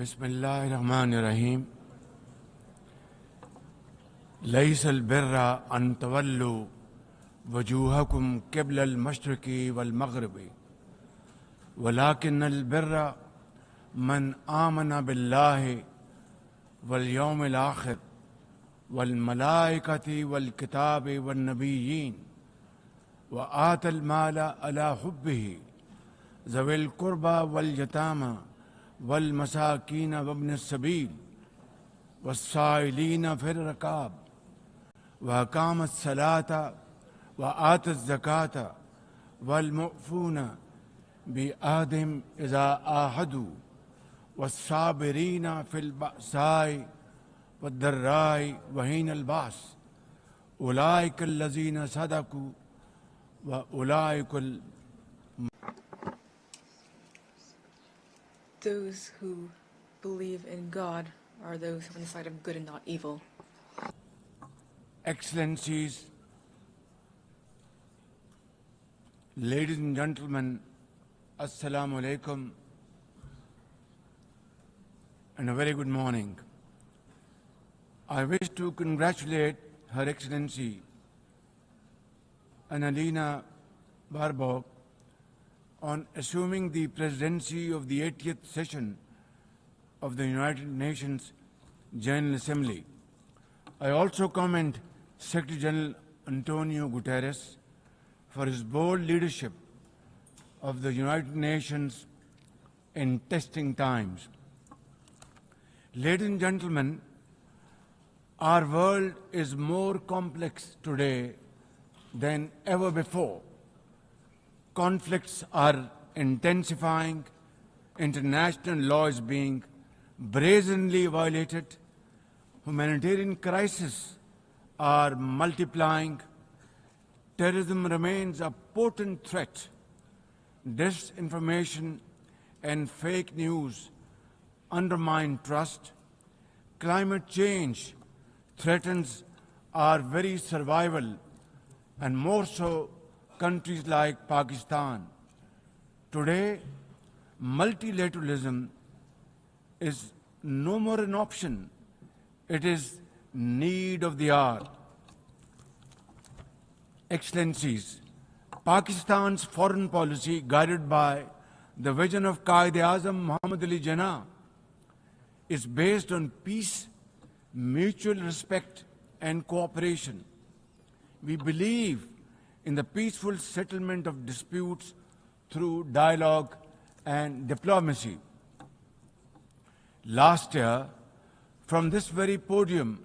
Bismillahirrahmanirrahim. ليس البر أن تولوا وجوهكم قبل المشرق والمغرب ولكن البر من آمن بالله واليوم الآخر والملائكة والكتاب والنبيين وآتى المال على حبه ذوي القربى واليتامى والمساكين وابن السبيل والسائلين في الرقاب وأقام الصلاة وآتى الزكاة والمؤفون بعهدهم إذا عاهدوا والصابرين في البأساء والضراء وحين البأس أولئك الذين صدقوا وأولئك Those who believe in God are those who are on the side of good and not evil. Excellencies, ladies and gentlemen, Assalamu alaikum and a very good morning. I wish to congratulate Her Excellency Annalena Baerbock on assuming the presidency of the 80th session of the United Nations General Assembly. I also commend Secretary General Antonio Guterres for his bold leadership of the United Nations in testing times. Ladies and gentlemen, our world is more complex today than ever before. Conflicts are intensifying, international law is being brazenly violated, humanitarian crises are multiplying, terrorism remains a potent threat, disinformation and fake news undermine trust, climate change threatens our very survival, and more so countries like Pakistan. Today, multilateralism is no more an option. It is need of the hour. Excellencies, Pakistan's foreign policy, guided by the vision of Quaid-e-Azam Muhammad Ali Jinnah, is based on peace, mutual respect and cooperation. We believe in the peaceful settlement of disputes through dialogue and diplomacy. Last year, from this very podium,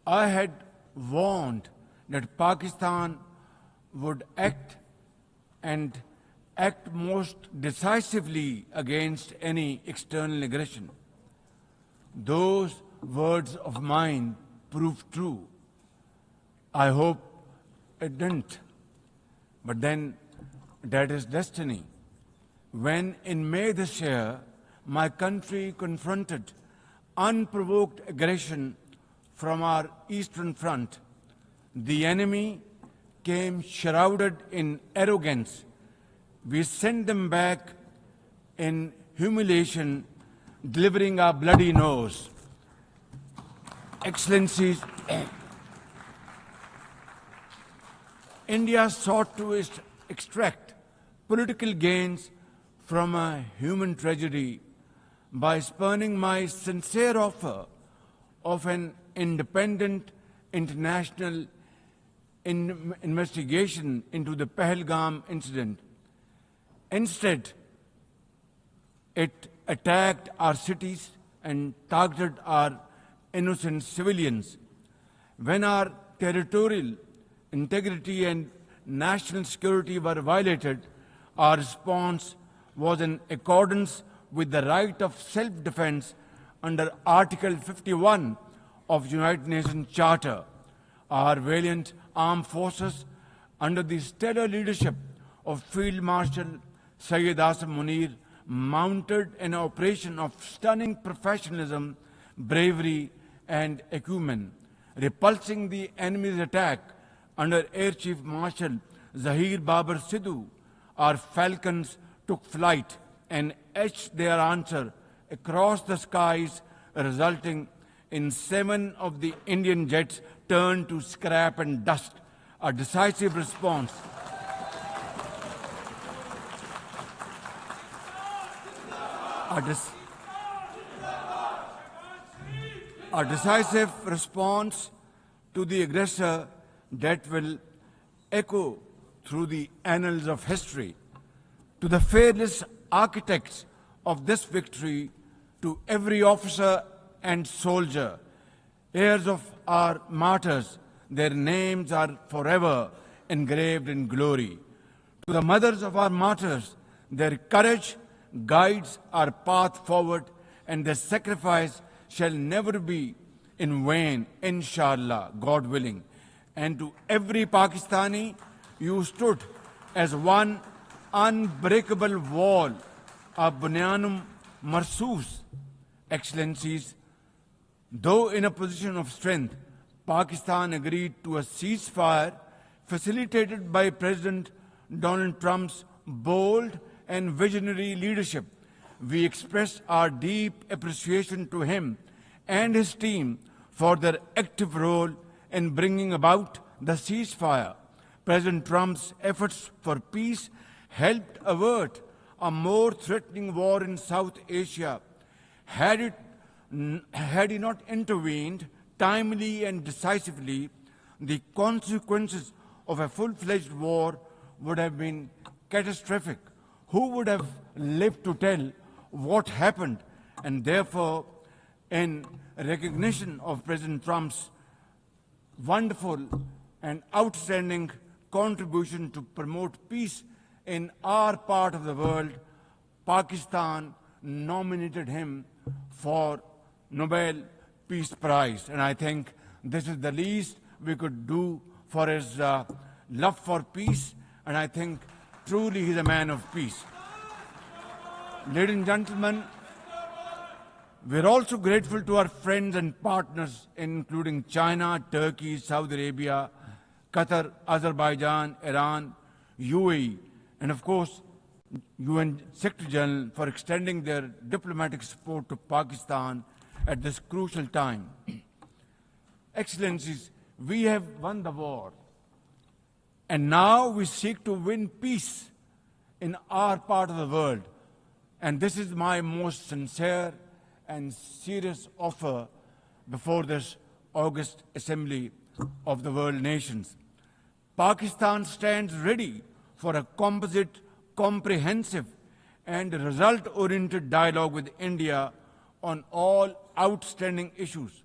I had warned that Pakistan would act most decisively against any external aggression. Those words of mine proved true. I hope it didn't. But then that is destiny. When in May this year, my country confronted unprovoked aggression from our eastern front, the enemy came shrouded in arrogance. We sent them back in humiliation, delivering our bloody nose. Excellencies, India sought to extract political gains from a human tragedy by spurning my sincere offer of an independent international investigation into the Pahalgam incident. Instead, it attacked our cities and targeted our innocent civilians. When our territorial integrity and national security were violated, our response was in accordance with the right of self-defense under Article 51 of United Nations Charter. Our valiant armed forces, under the stellar leadership of Field Marshal Syed Asim Munir, mounted an operation of stunning professionalism, bravery and acumen, repulsing the enemy's attack under Air Chief Marshal Zahir Babar Sidhu. Our falcons took flight and etched their answer across the skies, resulting in 7 of the Indian jets turned to scrap and dust. A decisive response. A decisive response to the aggressor that will echo through the annals of history. To the fearless architects of this victory, to every officer and soldier, heirs of our martyrs, their names are forever engraved in glory. To the mothers of our martyrs, their courage guides our path forward, and their sacrifice shall never be in vain, inshallah, God willing. And to every Pakistani, you stood as one unbreakable wall, a bunyanum marsus. Excellencies, though in a position of strength, Pakistan agreed to a ceasefire facilitated by President Donald Trump's bold and visionary leadership. We express our deep appreciation to him and his team for their active role in bringing about the ceasefire. President Trump's efforts for peace helped avert a more threatening war in South Asia. Had he not intervened timely and decisively, the consequences of a full-fledged war would have been catastrophic. Who would have lived to tell what happened? And therefore, in recognition of President Trump's wonderful and outstanding contribution to promote peace in our part of the world, Pakistan nominated him for Nobel Peace Prize. And I think this is the least we could do for his love for peace. And I think truly he's a man of peace. Ladies and gentlemen, we're also grateful to our friends and partners, including China, Turkey, Saudi Arabia, Qatar, Azerbaijan, Iran, UAE, and of course, UN Secretary General for extending their diplomatic support to Pakistan at this crucial time. Excellencies, we have won the war, and now we seek to win peace in our part of the world. And this is my most sincere and serious offer before this August Assembly of the World Nations. Pakistan stands ready for a composite, comprehensive, and result-oriented dialogue with India on all outstanding issues.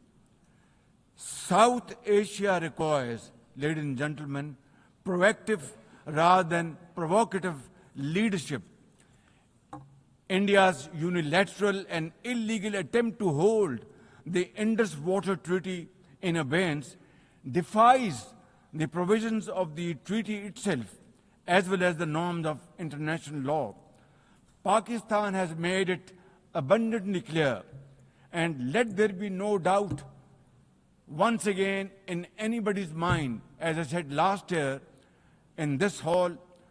South Asia requires, ladies and gentlemen, proactive rather than provocative leadership. India's unilateral and illegal attempt to hold the Indus Water Treaty in abeyance defies the provisions of the treaty itself, as well as the norms of international law. Pakistan has made it abundantly clear, and let there be no doubt once again in anybody's mind, as I said last year in this hall,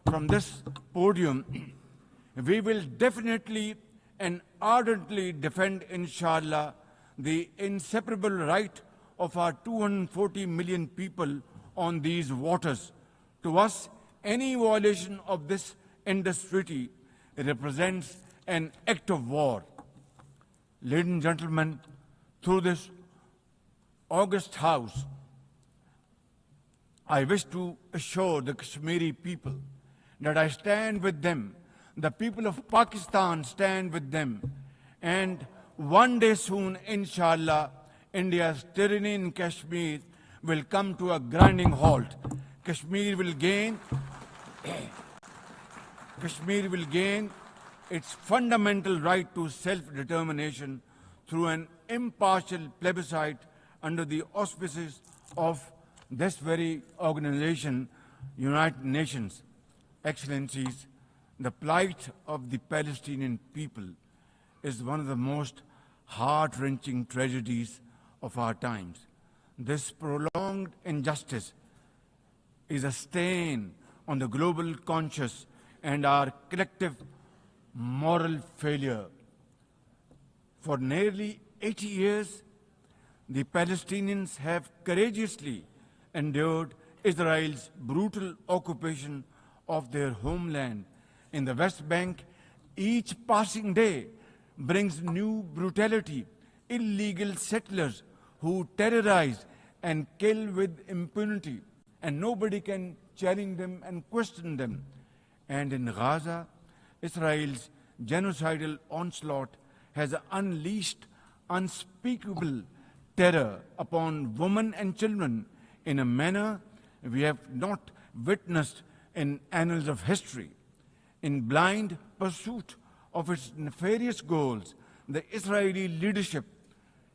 from this podium, we will definitely and ardently defend, inshallah, the inseparable right of our 240 million people on these waters. To us, any violation of this Indus Treaty represents an act of war. Ladies and gentlemen, through this august House, I wish to assure the Kashmiri people that I stand with them. The people of Pakistan stand with them. And one day soon, inshallah, India's tyranny in Kashmir will come to a grinding halt. Kashmir will gain its fundamental right to self-determination through an impartial plebiscite under the auspices of this very organization, United Nations. Excellencies, the plight of the Palestinian people is one of the most heart-wrenching tragedies of our times. This prolonged injustice is a stain on the global conscience and our collective moral failure. For nearly 80 years, the Palestinians have courageously endured Israel's brutal occupation of their homeland in the West Bank. Each passing day brings new brutality, illegal settlers who terrorize and kill with impunity, and nobody can challenge them and question them. And in Gaza, Israel's genocidal onslaught has unleashed unspeakable terror upon women and children in a manner we have not witnessed in annals of history. In blind pursuit of its nefarious goals, the Israeli leadership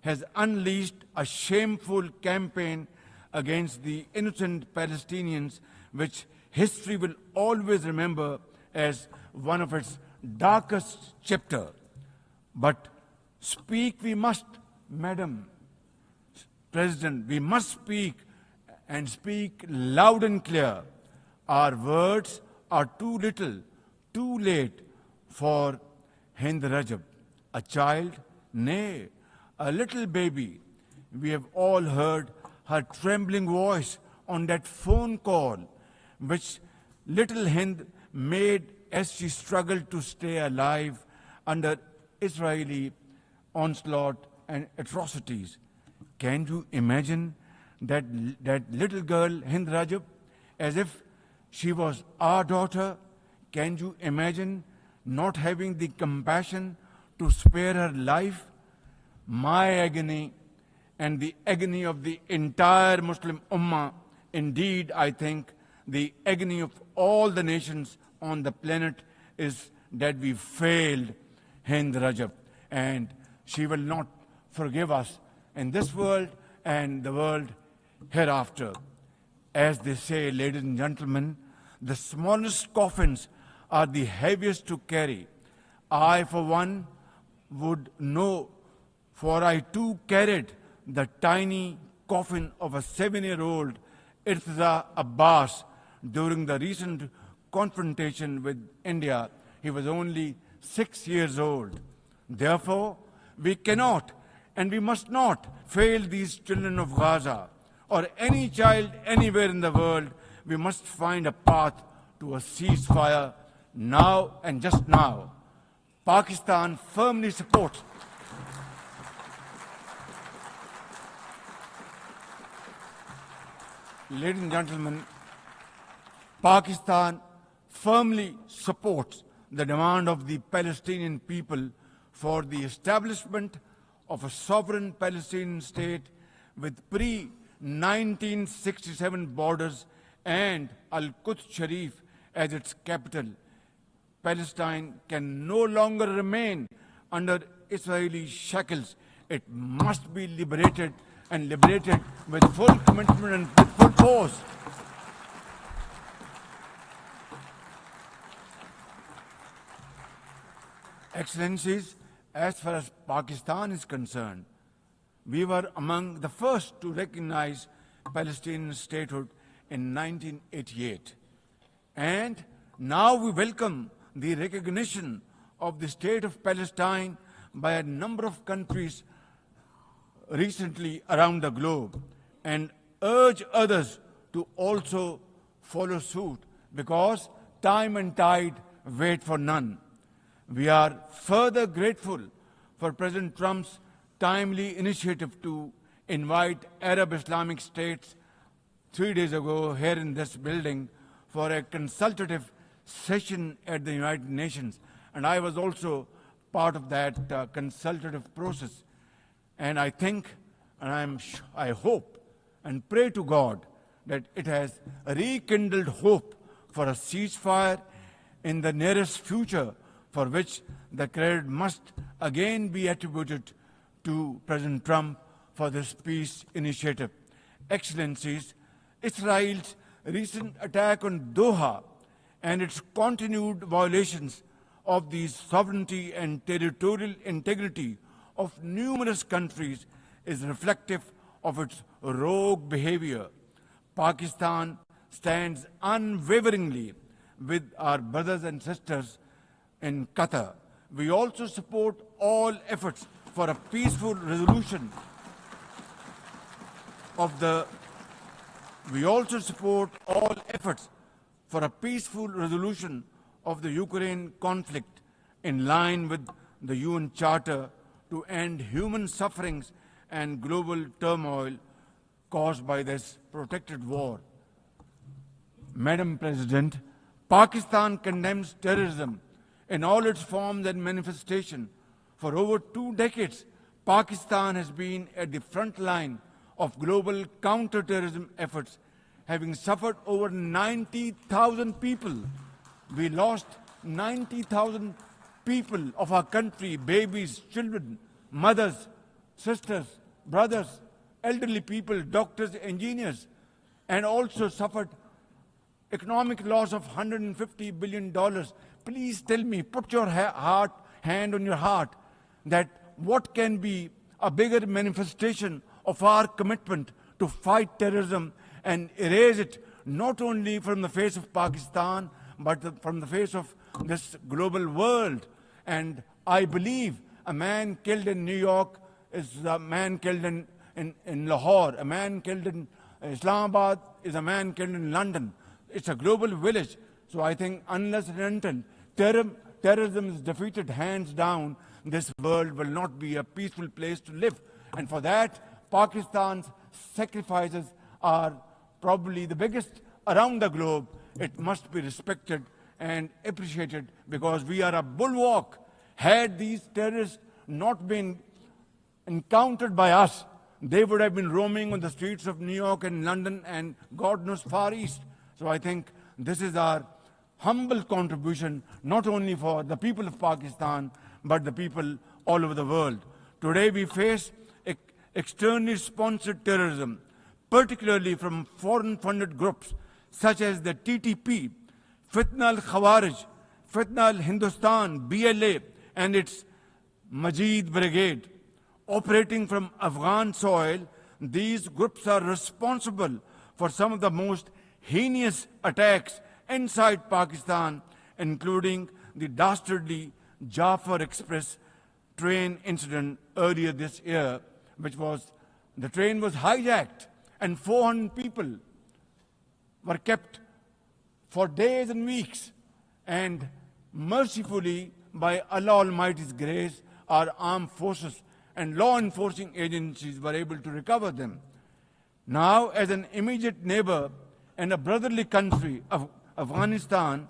has unleashed a shameful campaign against the innocent Palestinians, which history will always remember as one of its darkest chapters. But speak we must, Madam President, we must speak and speak loud and clear. Our words are too little, too late for Hind Rajab, a child, nay, a little baby. We have all heard her trembling voice on that phone call, which little Hind made as she struggled to stay alive under Israeli onslaught and atrocities. Can you imagine that little girl, Hind Rajab, as if she was our daughter? Can you imagine not having the compassion to spare her life? My agony and the agony of the entire Muslim Ummah, indeed, I think, the agony of all the nations on the planet is that we failed Hind Rajab, and she will not forgive us in this world and the world hereafter. As they say, ladies and gentlemen, the smallest coffins are the heaviest to carry. I, for one, would know, for I too carried the tiny coffin of a 7-year-old Irtiza Abbas during the recent confrontation with India. He was only 6 years old. Therefore, we cannot and we must not fail these children of Gaza or any child anywhere in the world. We must find a path to a ceasefire now and just now. Pakistan firmly supports Ladies and gentlemen, Pakistan firmly supports the demand of the Palestinian people for the establishment of a sovereign Palestinian state with pre-1967 borders and Al-Quds Sharif as its capital. Palestine can no longer remain under Israeli shackles. It must be liberated, and liberated with full commitment and with full force. Excellencies, as far as Pakistan is concerned, we were among the first to recognize Palestinian statehood in 1988. And now we welcome the recognition of the state of Palestine by a number of countries recently around the globe, and urge others to also follow suit, because time and tide wait for none. We are further grateful for President Trump's timely initiative to invite Arab Islamic states 3 days ago here in this building for a consultative session at the United Nations. And I was also part of that consultative process. And I think, and I hope and pray to God that it has rekindled hope for a ceasefire in the nearest future, for which the credit must again be attributed to President Trump for this peace initiative. Excellencies, Israel's recent attack on Doha and its continued violations of the sovereignty and territorial integrity of numerous countries is reflective of its rogue behavior. Pakistan stands unwaveringly with our brothers and sisters in Qatar. We also support all efforts for a peaceful resolution of the we also support all efforts for a peaceful resolution of the Ukraine conflict in line with the UN Charter to end human sufferings and global turmoil caused by this protracted war. Madam President, Pakistan condemns terrorism in all its forms and manifestations. For over 2 decades, Pakistan has been at the front line of global counter-terrorism efforts, having suffered over 90,000 people. We lost 90,000 people of our country, babies, children, mothers, sisters, brothers, elderly people, doctors, engineers, and also suffered economic loss of $150 billion. Please tell me, put your hand on your heart, that what can be a bigger manifestation of our commitment to fight terrorism and erase it not only from the face of Pakistan, but from the face of this global world. And I believe a man killed in New York is a man killed in Lahore, a man killed in Islamabad is a man killed in London. It's a global village. So I think unless and until terrorism is defeated hands down, this world will not be a peaceful place to live. And for that, Pakistan's sacrifices are probably the biggest around the globe. It must be respected and appreciated because we are a bulwark. Had these terrorists not been encountered by us, they would have been roaming on the streets of New York and London and God knows Far East. So I think this is our humble contribution, not only for the people of Pakistan, but the people all over the world. Today we face externally sponsored terrorism, particularly from foreign-funded groups such as the TTP, Fitna al-Khawarij, Fitna al-Hindustan, BLA, and its Majid Brigade. Operating from Afghan soil, these groups are responsible for some of the most heinous attacks inside Pakistan, including the dastardly Jafar Express train incident earlier this year, the train was hijacked and 400 people were kept for days and weeks. And mercifully, by Allah Almighty's grace, our armed forces and law enforcing agencies were able to recover them. Now, as an immediate neighbor and a brotherly country of Afghanistan,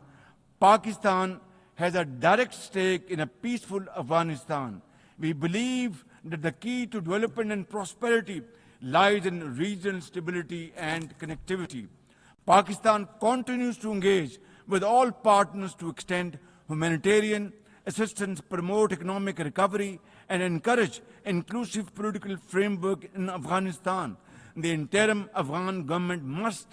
Pakistan has a direct stake in a peaceful Afghanistan. We believe that the key to development and prosperity lies in regional stability and connectivity. Pakistan continues to engage with all partners to extend humanitarian assistance, promote economic recovery, and encourage inclusive political framework in Afghanistan. The interim Afghan government must,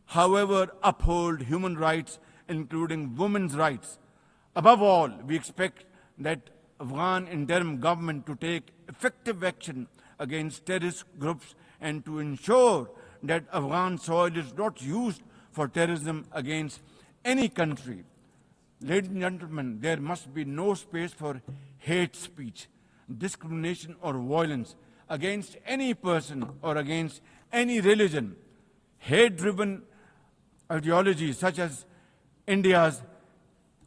however, uphold human rights, including women's rights. Above all, we expect that Afghan interim government to take effective action against terrorist groups and to ensure that Afghan soil is not used for terrorism against any country. Ladies and gentlemen, there must be no space for hate speech, discrimination or violence against any person or against any religion. Hate-driven ideologies such as India's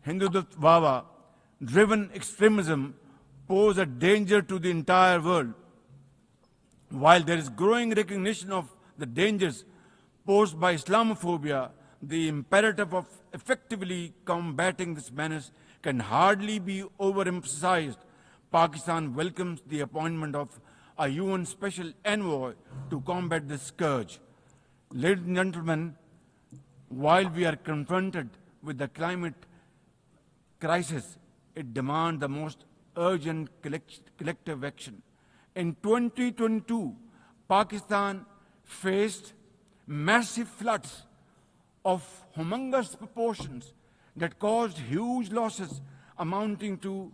Hindutva-driven extremism pose a danger to the entire world. While there is growing recognition of the dangers posed by Islamophobia, the imperative of effectively combating this menace can hardly be overemphasized. Pakistan welcomes the appointment of a UN Special Envoy to combat this scourge. Ladies and gentlemen, while we are confronted with the climate crisis, it demands the most urgent collective action. In 2022, Pakistan faced massive floods of humongous proportions that caused huge losses amounting to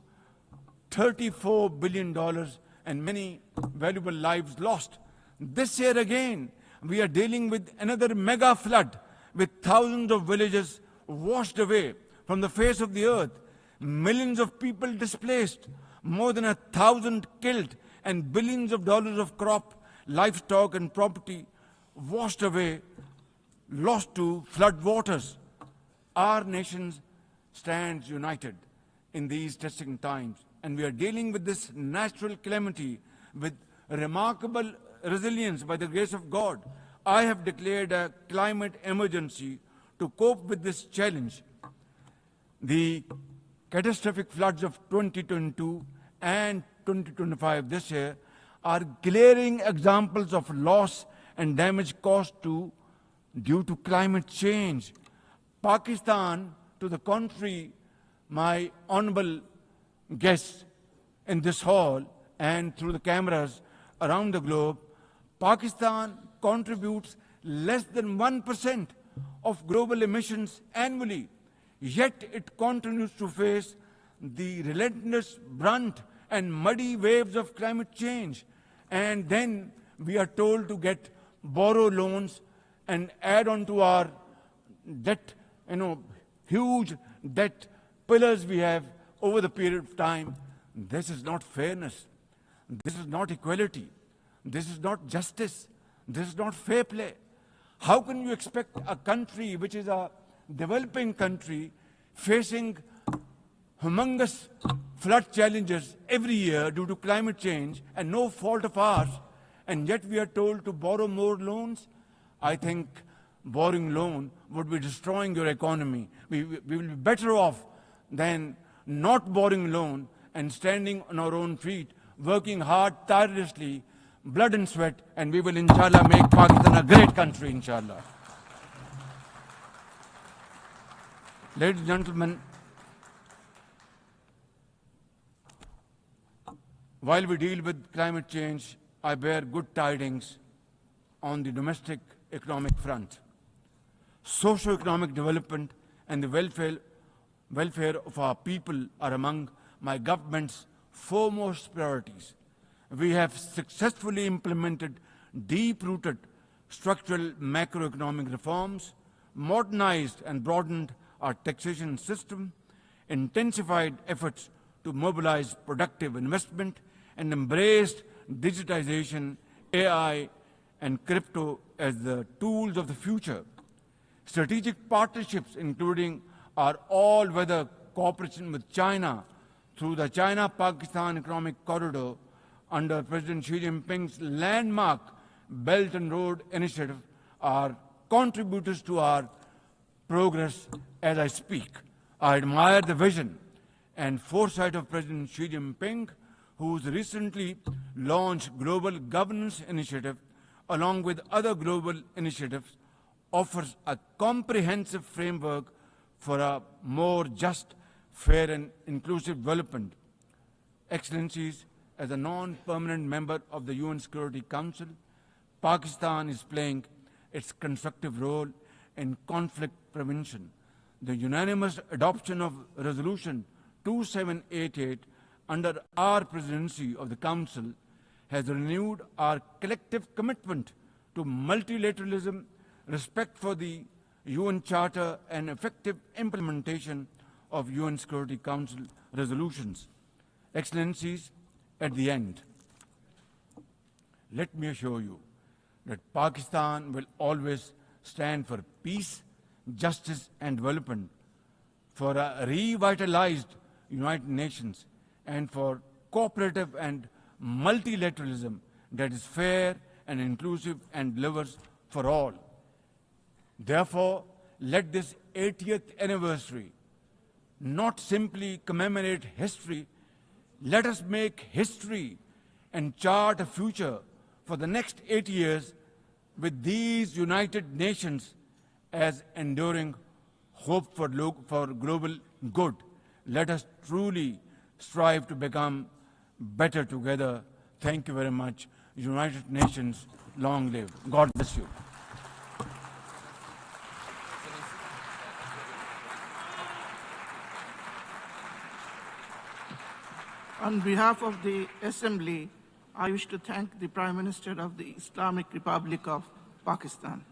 $34 billion and many valuable lives lost. This year again, we are dealing with another mega flood with thousands of villages washed away from the face of the earth, millions of people displaced, more than 1,000 killed, and billions of dollars of crop, livestock, and property washed away, lost to flood waters. Our nation stands united in these testing times, and we are dealing with this natural calamity with remarkable resilience by the grace of God. I have declared a climate emergency to cope with this challenge. The catastrophic floods of 2022 and 2025 this year are glaring examples of loss and damage caused due to climate change. Pakistan, to the contrary, my honorable guests in this hall and through the cameras around the globe, Pakistan contributes less than 1% of global emissions annually, yet it continues to face the relentless brunt and muddy waves of climate change. And then we are told to borrow loans and add on to our debt, huge debt pillars we have over the period of time. This is not fairness. This is not equality. This is not justice. This is not fair play. How can you expect a country which is a developing country facing humongous flood challenges every year due to climate change and no fault of ours, and yet we are told to borrow more loans? I think borrowing loan would be destroying your economy. We will be better off than not borrowing loan and standing on our own feet, working hard, tirelessly, blood and sweat, and we will, inshallah, make Pakistan a great country, inshallah. Ladies and gentlemen, while we deal with climate change, I bear good tidings on the domestic economic front. Socio-economic development and the welfare of our people are among my government's foremost priorities. We have successfully implemented deep-rooted structural macroeconomic reforms, modernized and broadened our taxation system, intensified efforts to mobilize productive investment, and embraced digitization, AI, and crypto as the tools of the future. Strategic partnerships, including our all-weather cooperation with China through the China-Pakistan Economic Corridor under President Xi Jinping's landmark Belt and Road Initiative, are contributors to our progress as I speak. I admire the vision and foresight of President Xi Jinping, whose recently launched Global Governance Initiative, along with other global initiatives, offers a comprehensive framework for a more just, fair, and inclusive development. Excellencies, as a non-permanent member of the UN Security Council, Pakistan is playing its constructive role in conflict prevention. The unanimous adoption of Resolution 2788 under our presidency of the Council has renewed our collective commitment to multilateralism, respect for the UN Charter, and effective implementation of UN Security Council resolutions. Excellencies, at the end, let me assure you that Pakistan will always stand for peace, justice, and development, for a revitalized United Nations, and for cooperative and multilateralism that is fair and inclusive and delivers for all. Therefore, let this 80th anniversary not simply commemorate history. Let us make history and chart a future for the next 80 years with these United Nations as enduring hope for global good. Let us truly strive to become better together. Thank you very much. United Nations, long live. God bless you. On behalf of the Assembly, I wish to thank the Prime Minister of the Islamic Republic of Pakistan.